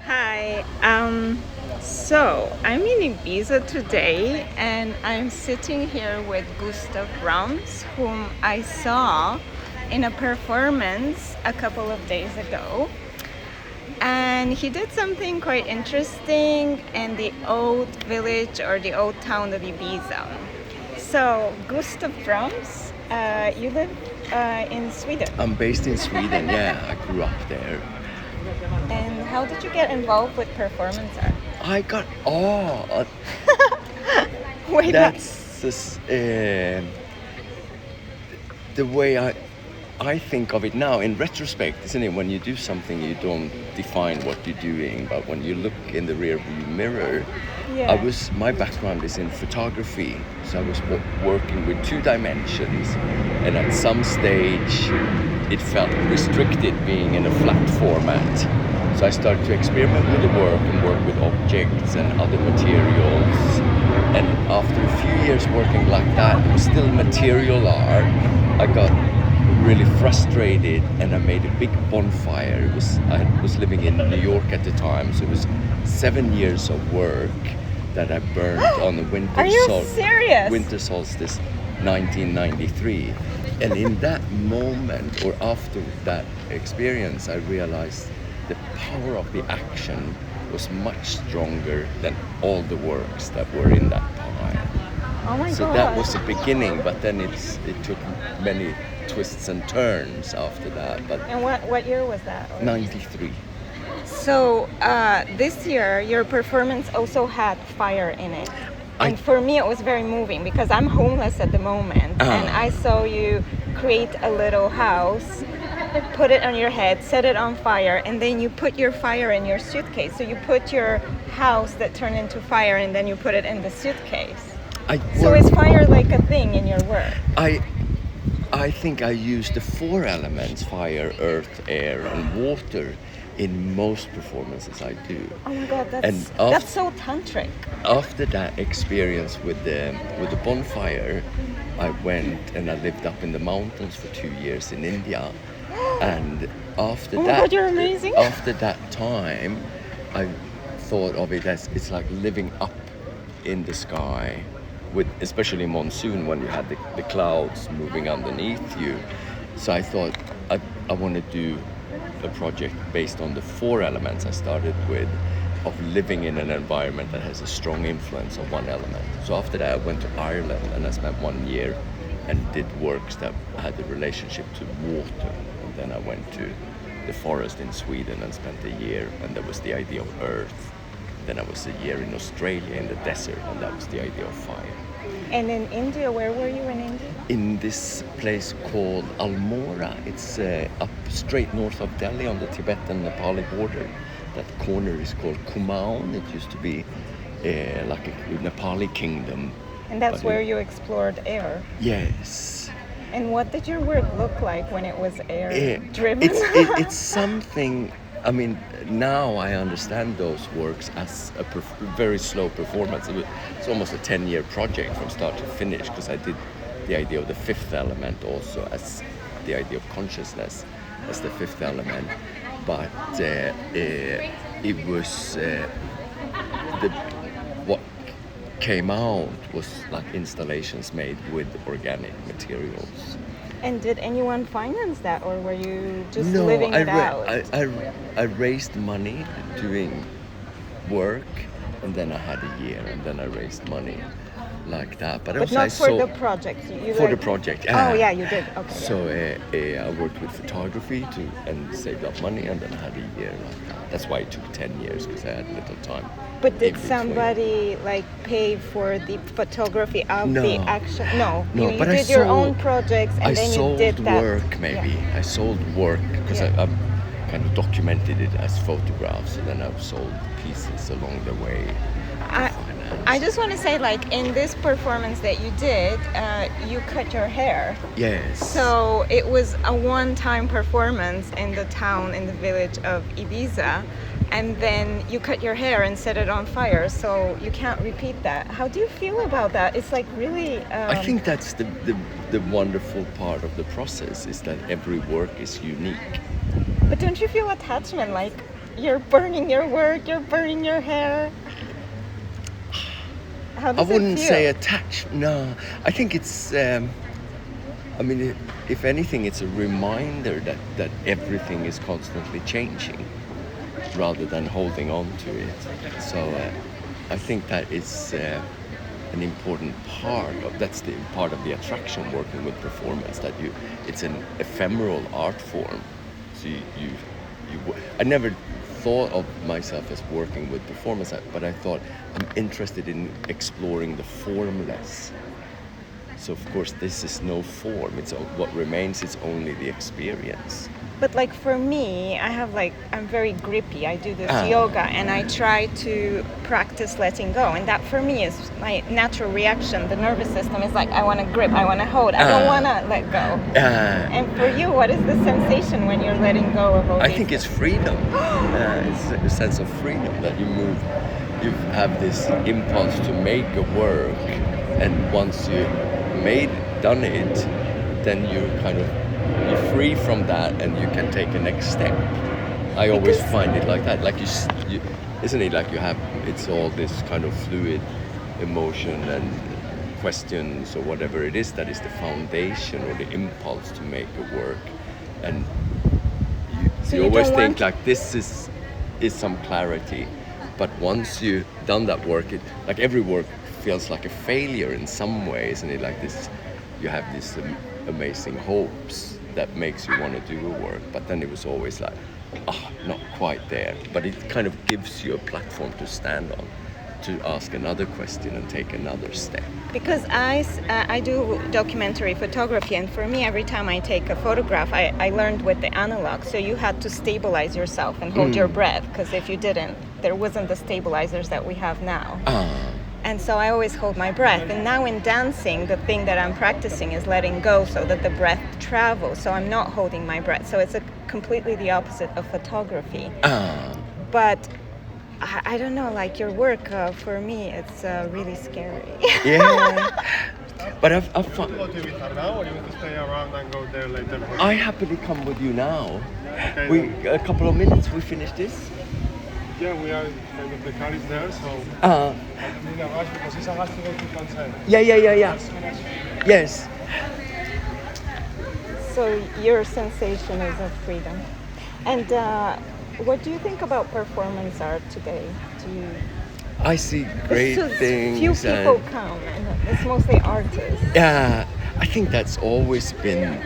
Hi. So I'm in Ibiza today, and I'm sitting here with Gustaf Broms, whom I saw in a performance a couple of days ago. And he did something quite interesting in the old village or the old town of Ibiza. So, Gustaf Broms, you live in Sweden. I'm based in Sweden, yeah, I grew up there. And how did you get involved with performance art? I got, Way back. that's the way I think of it now. In retrospect, isn't it? When you do something, you don't define what you're doing, but when you look in the rear view mirror, Yeah. my background is in photography, so I was working with two dimensions, and at some stage it felt restricted being in a flat format. So I started to experiment with the work and work with objects and other materials. And after a few years working like that, it was still material art. I got really frustrated and I made a big bonfire. I was living in New York at the time, so it was 7 years of work that I burned on the Are you serious? winter solstice 1993. And in that moment, or after that experience, I realized the power of the action was much stronger than all the works that were in that pile. Oh my So god. that was the beginning, but then it took many twists and turns after that. But And what year was that? 93. So this year, your performance also had fire in it. And for me, it was very moving because I'm homeless at the moment. And I saw you create a little house, put it on your head, set it on fire, and then you put your fire in your suitcase. So you put your house that turned into fire and then you put it in the suitcase. So is fire like a thing in your work? I think I use the four elements: fire, earth, air, and water in most performances I do. Oh my god, that's so tantric. After that experience with the bonfire, I went and I lived up in the mountains for 2 years in India. And after Oh my that, god, you're amazing. after that time, I thought of it as it's like living up in the sky, with especially monsoon when you had the clouds moving underneath you. So I thought I want to do a project based on the four elements I started with, of living in an environment that has a strong influence of one element. So after that, I went to Ireland and I spent 1 year and did works that had a relationship to water. And then I went to the forest in Sweden and spent a year, and that was the idea of earth. Then I was a year in Australia in the desert, and that was the idea of fire. And in India, where were you in India? In this place called Almora. It's up straight north of Delhi on the Tibetan-Nepali border. That corner is called Kumaon. It used to be like a Nepali kingdom. And that's where you explored air. Yes. And what did your work look like when it was air driven? It's something. I mean, now I understand those works as a very slow performance. It's almost a 10-year project from start to finish, because I did the idea of the fifth element also as the idea of consciousness as the fifth element. But it was what came out was like installations made with organic materials. And did anyone finance that, or were you just living it out? I raised money doing work, and then I had a year, and then I raised money like that. But also not for the project. The project. Oh yeah, you did. Okay. So I worked with photography and saved up money, and then I had a year like that. That's why it took 10 years, because I had little time. But did somebody pay for the photography of the action? No, you did your own projects, and then you did that. I sold work, maybe. Yeah. I sold work because I kind of documented it as photographs, and then I've sold pieces along the way. I just want to say, in this performance that you did, you cut your hair. Yes. So it was a one-time performance in the town, in the village of Ibiza, and then you cut your hair and set it on fire, so you can't repeat that. How do you feel about that? It's really... I think that's the wonderful part of the process, is that every work is unique. But don't you feel attachment? you're burning your work, you're burning your hair. How I does wouldn't it feel? say attached. No, I think it's. I mean, if anything, it's a reminder that everything is constantly changing, rather than holding on to it. So I think that is an important part of that's the part of the attraction working with performance. That it's an ephemeral art form. So I never thought of myself as working with performance, but I thought I'm interested in exploring the formless. So of course this is no form. It's what remains is only the experience. But like for me, I'm very grippy. I do this yoga and I try to practice letting go. And that for me is my natural reaction. The nervous system is like, I want to grip, I want to hold, I don't want to let go. And for you, what is the sensation when you're letting go of all I think it's freedom. It's a sense of freedom that you move. You have this impulse to make a work, and once you done it, then you're free from that, and you can take a next step. I always find it like that. Like you, isn't it like you have? It's all this kind of fluid emotion and questions or whatever it is that is the foundation or the impulse to make a work, and you always think like this is some clarity. But once you've done that work, like every work feels like a failure in some ways, and like this, you have these amazing hopes that makes you want to do a work. But then it was always like, not quite there. But it kind of gives you a platform to stand on, to ask another question and take another step. Because I do documentary photography, and for me, every time I take a photograph, I learned with the analog. So you had to stabilize yourself and hold your breath, because if you didn't, there wasn't the stabilizers that we have now. And so I always hold my breath. And now in dancing, the thing that I'm practicing is letting go so that the breath travels. So I'm not holding my breath. So it's completely the opposite of photography. But I don't know, like your work, for me, it's really scary. Yeah. But I've Do you want to be here now, or you want to stay around and go there later? I happily come with you now. Okay, A couple of minutes, we finish this. Yeah, we are kind of the car is there, so I don't need a rush because it's a rush to go to concert. Yeah. Yes. So your sensation is of freedom. And what do you think about performance art today? I see great things. Few people come, and it's mostly artists. Yeah, I think that's always been.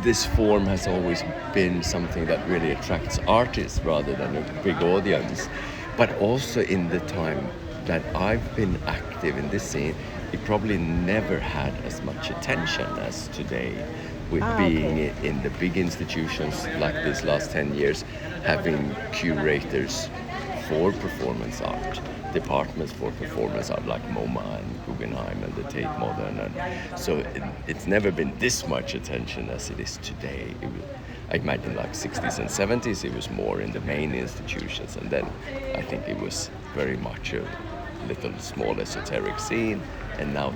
This form has always been something that really attracts artists rather than a big audience. But also in the time that I've been active in this scene, it probably never had as much attention as today, with being in the big institutions like this last 10 years, having curators for performance art, departments for performance art like MoMA and Guggenheim and the Tate Modern, and so it's never been this much attention as it is today. I imagine like 60s and 70s it was more in the main institutions, and then I think it was very much a little small esoteric scene, and now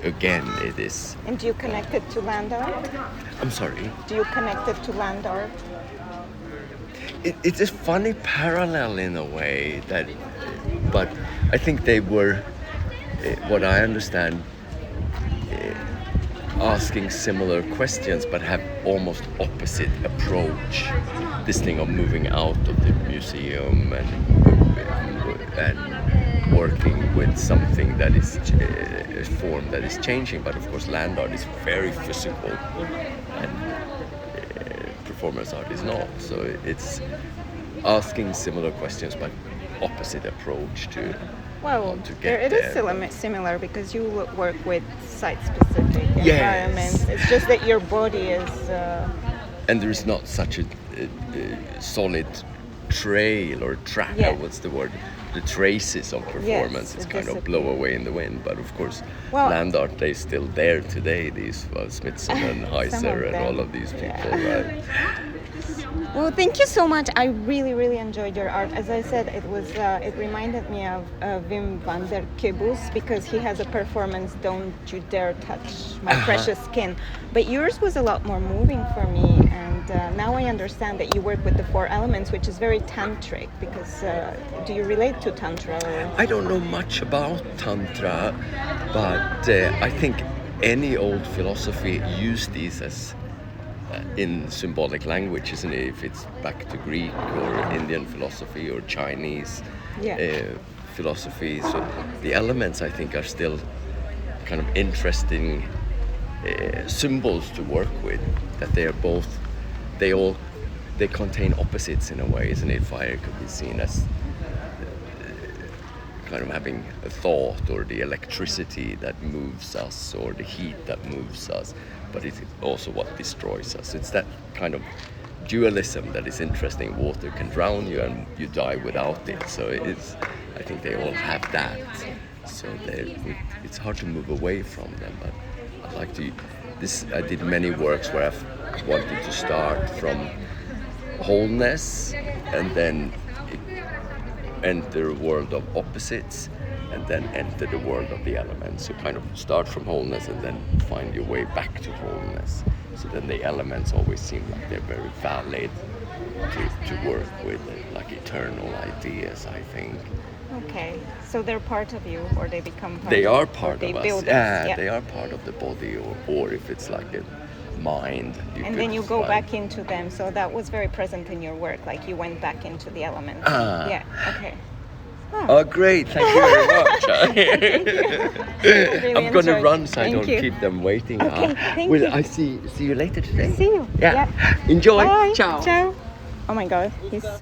again it is. And do you connect it to land art? I'm sorry? Do you connect it to land art? It's a funny parallel in a way, but I think they were, what I understand, asking similar questions but have almost opposite approach. This thing of moving out of the museum and working with something that is a form that is changing, but of course land art is very physical and performance art is not. So it's asking similar questions but opposite approach to. Well, it is similar because you work with site-specific environments. It's just that your body is. And there is not such a solid trail or track. What's the word? The traces of performance is kind of blow away in the wind. But of course, land art, they're still there today. These Smithson and Heiser and all of these people, right? Well, thank you so much. I really, really enjoyed your art. As I said, it reminded me of Wim van der Kibus because he has a performance, "Don't You Dare Touch My Precious Skin." But yours was a lot more moving for me, and now I understand that you work with the 4 elements, which is very tantric. Because do you relate to tantra? Or? I don't know much about Tantra, but I think any old philosophy used these as in symbolic language, isn't it? If it's back to Greek or Indian philosophy or Chinese philosophy. So the elements, I think, are still kind of interesting symbols to work with. That they are both, they contain opposites in a way, isn't it? Fire could be seen as kind of having a thought, or the electricity that moves us, or the heat that moves us, but it's also what destroys us. It's that kind of dualism that is interesting. Water can drown you and you die without it. So I think they all have that. So it's hard to move away from them, but I like to, I did many works where I've wanted to start from wholeness and then enter a world of opposites and then enter the world of the elements. So kind of start from wholeness and then find your way back to wholeness. So then the elements always seem like they're very valid to work with, like eternal ideas, I think. Okay, so they're part of you, or they become part they of are you, part of us. Yeah, they are part of the body, or if it's like a mind. And then you go back into them. So that was very present in your work, like you went back into the elements. Yeah, okay. Oh, great! Thank you very much. Really I'm gonna enjoyed. run so I Thank don't you. keep them waiting. Okay, thank Will you. I see you later today? See you. Yeah. Enjoy. Bye. Ciao. Ciao. Oh my God, he's